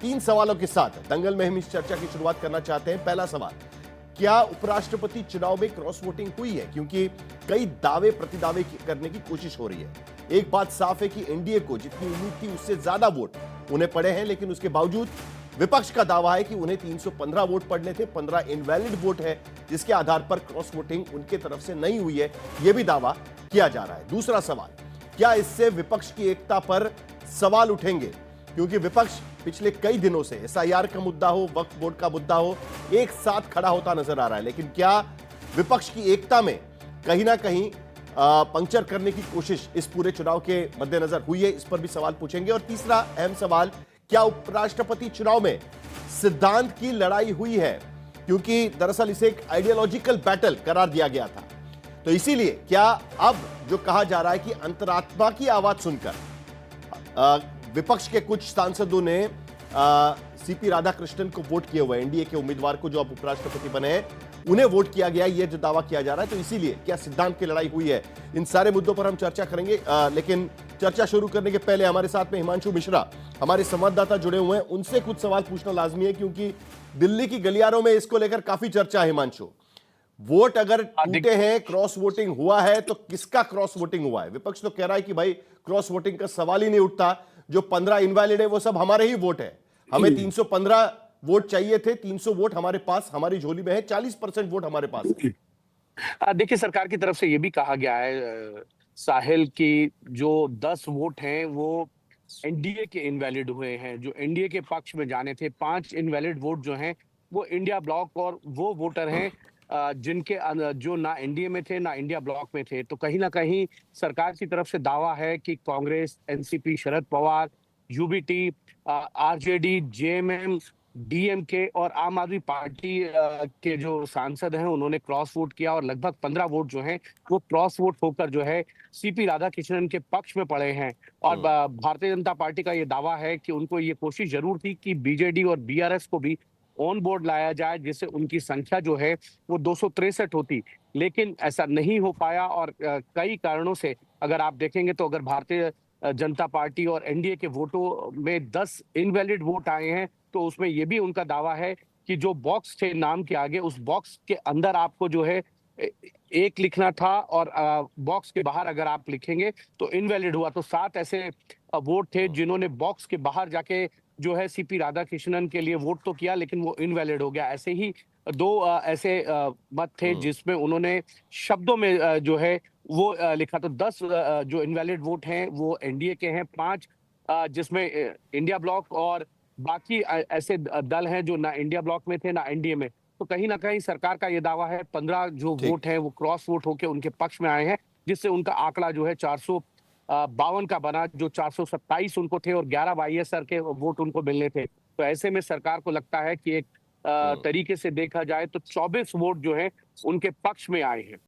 तीन सवालों के साथ दंगल में हम इस चर्चा की शुरुआत करना चाहते हैं। पहला सवाल, क्या उपराष्ट्रपति चुनाव में क्रॉस वोटिंग हुई है? क्योंकि कई दावे प्रतिदावे करने की कोशिश हो रही है। एक बात साफ है कि एनडीए को जितनी उम्मीद थी उससे ज्यादा वोट उन्हें पड़े हैं, लेकिन उसके बावजूद विपक्ष का दावा है कि उन्हें 315 वोट पड़ने थे, 15 इनवैलिड वोट है, जिसके आधार पर क्रॉस वोटिंग उनके तरफ से नहीं हुई है, यह भी दावा किया जा रहा है। दूसरा सवाल, क्या इससे विपक्ष की एकता पर सवाल उठेंगे? क्योंकि विपक्ष पिछले कई दिनों से एसआईआर का मुद्दा हो, वक्फ बोर्ड का मुद्दा हो, एक साथ खड़ा होता नजर आ रहा है, लेकिन क्या विपक्ष की एकता में कहीं ना कहीं पंक्चर करने की कोशिश इस पूरे चुनाव के मद्देनजर हुई है? इस पर भी सवाल पूछेंगे। और तीसरा अहम सवाल, क्या उपराष्ट्रपति चुनाव में सिद्धांत की लड़ाई हुई है? क्योंकि दरअसल इसे एक आइडियोलॉजिकल बैटल करार दिया गया था, तो इसीलिए क्या अब जो कहा जा रहा है कि अंतरात्मा की आवाज सुनकर विपक्ष के कुछ सांसदों ने सीपी राधाकृष्णन को वोट किया हुआ है, एनडीए के उम्मीदवार को जो अब उपराष्ट्रपति बने हैं उन्हें वोट किया गया, ये जो दावा किया जा रहा है, तो इसीलिए क्या सिद्धांत की लड़ाई हुई है? इन सारे मुद्दों पर हम चर्चा करेंगे, लेकिन चर्चा शुरू करने के पहले हमारे साथ में हिमांशु मिश्रा हमारे संवाददाता जुड़े हुए हैं, उनसे कुछ सवाल पूछना लाजमी है, क्योंकि दिल्ली की गलियारों में इसको लेकर काफी चर्चा है। हिमांशु, वोट अगर टूटे हैं, क्रॉस वोटिंग हुआ है, तो किसका क्रॉस वोटिंग हुआ है? विपक्ष तो कह रहा है कि भाई क्रॉस वोटिंग का सवाल ही नहीं उठता, जो 15 इनवैलिड है वो सब हमारे ही वोट है, हमें 315 वोट चाहिए थे, 300 वोट हमारे पास, हमारी झोली में है, 40% वोट हमारे पास है। देखिए, सरकार की तरफ से ये भी कहा गया है साहिल की जो 10 वोट हैं वो एनडीए के इनवैलिड हुए हैं, जो एनडीए के पक्ष में जाने थे। 5 इनवैलिड वोट जो हैं वो इंडिया ब्लॉक और वो वोटर हैं जिनके जो ना एनडीए में थे ना इंडिया ब्लॉक में थे। तो कहीं ना कहीं सरकार की तरफ से दावा है कि Congress, NCP, Sharad Pawar, UBT, RJD, JMM, DMK और आम आदमी पार्टी के जो सांसद हैं उन्होंने क्रॉस वोट किया और लगभग 15 वोट जो हैं वो क्रॉस वोट होकर जो है सीपी राधाकृष्णन के पक्ष में पड़े हैं। और भारतीय जनता पार्टी का ये दावा है कि उनको ये कोशिश जरूर थी कि बीजेडी और बीआरएस को भी ऑन बोर्ड लाया जाए, जिससे उनकी संख्या जो है वो 263 होती, लेकिन ऐसा नहीं हो पाया। और कई कारणों से अगर आप देखेंगे तो अगर भारतीय जनता पार्टी और एनडीए के वोटों में 10 इनवैलिड वोट आए हैं, तो उसमें ये भी उनका दावा है कि जो बॉक्स थे नाम के आगे, उस बॉक्स के अंदर आपको जो है एक लिखना था और बॉक्स के बाहर अगर आप लिखेंगे तो इनवैलिड हुआ। तो 7 ऐसे वोट थे जिन्होंने बॉक्स के बाहर जाके जो है सीपी राधाकृष्णन के लिए वोट तो किया, लेकिन वो इनवैलिड हो गया। ऐसे ही 2 ऐसे मत थे जिसमें उन्होंने शब्दों में जो है वो लिखा। तो 10 जो इनवैलिड वोट हैं वो एनडीए के हैं, 5 जिसमें इंडिया ब्लॉक और बाकी ऐसे दल हैं जो ना इंडिया ब्लॉक में थे ना एनडीए में। तो कहीं ना कहीं सरकार का ये दावा है 15 जो ठीक। वोट है वो क्रॉस वोट होकर उनके पक्ष में आए हैं, जिससे उनका आंकड़ा जो है 452 का बना, जो 427 उनको थे और 11 वाईएसआर के वोट उनको मिलने थे। तो ऐसे में सरकार को लगता है कि एक तरीके से देखा जाए तो 24 वोट जो है उनके पक्ष में आए हैं।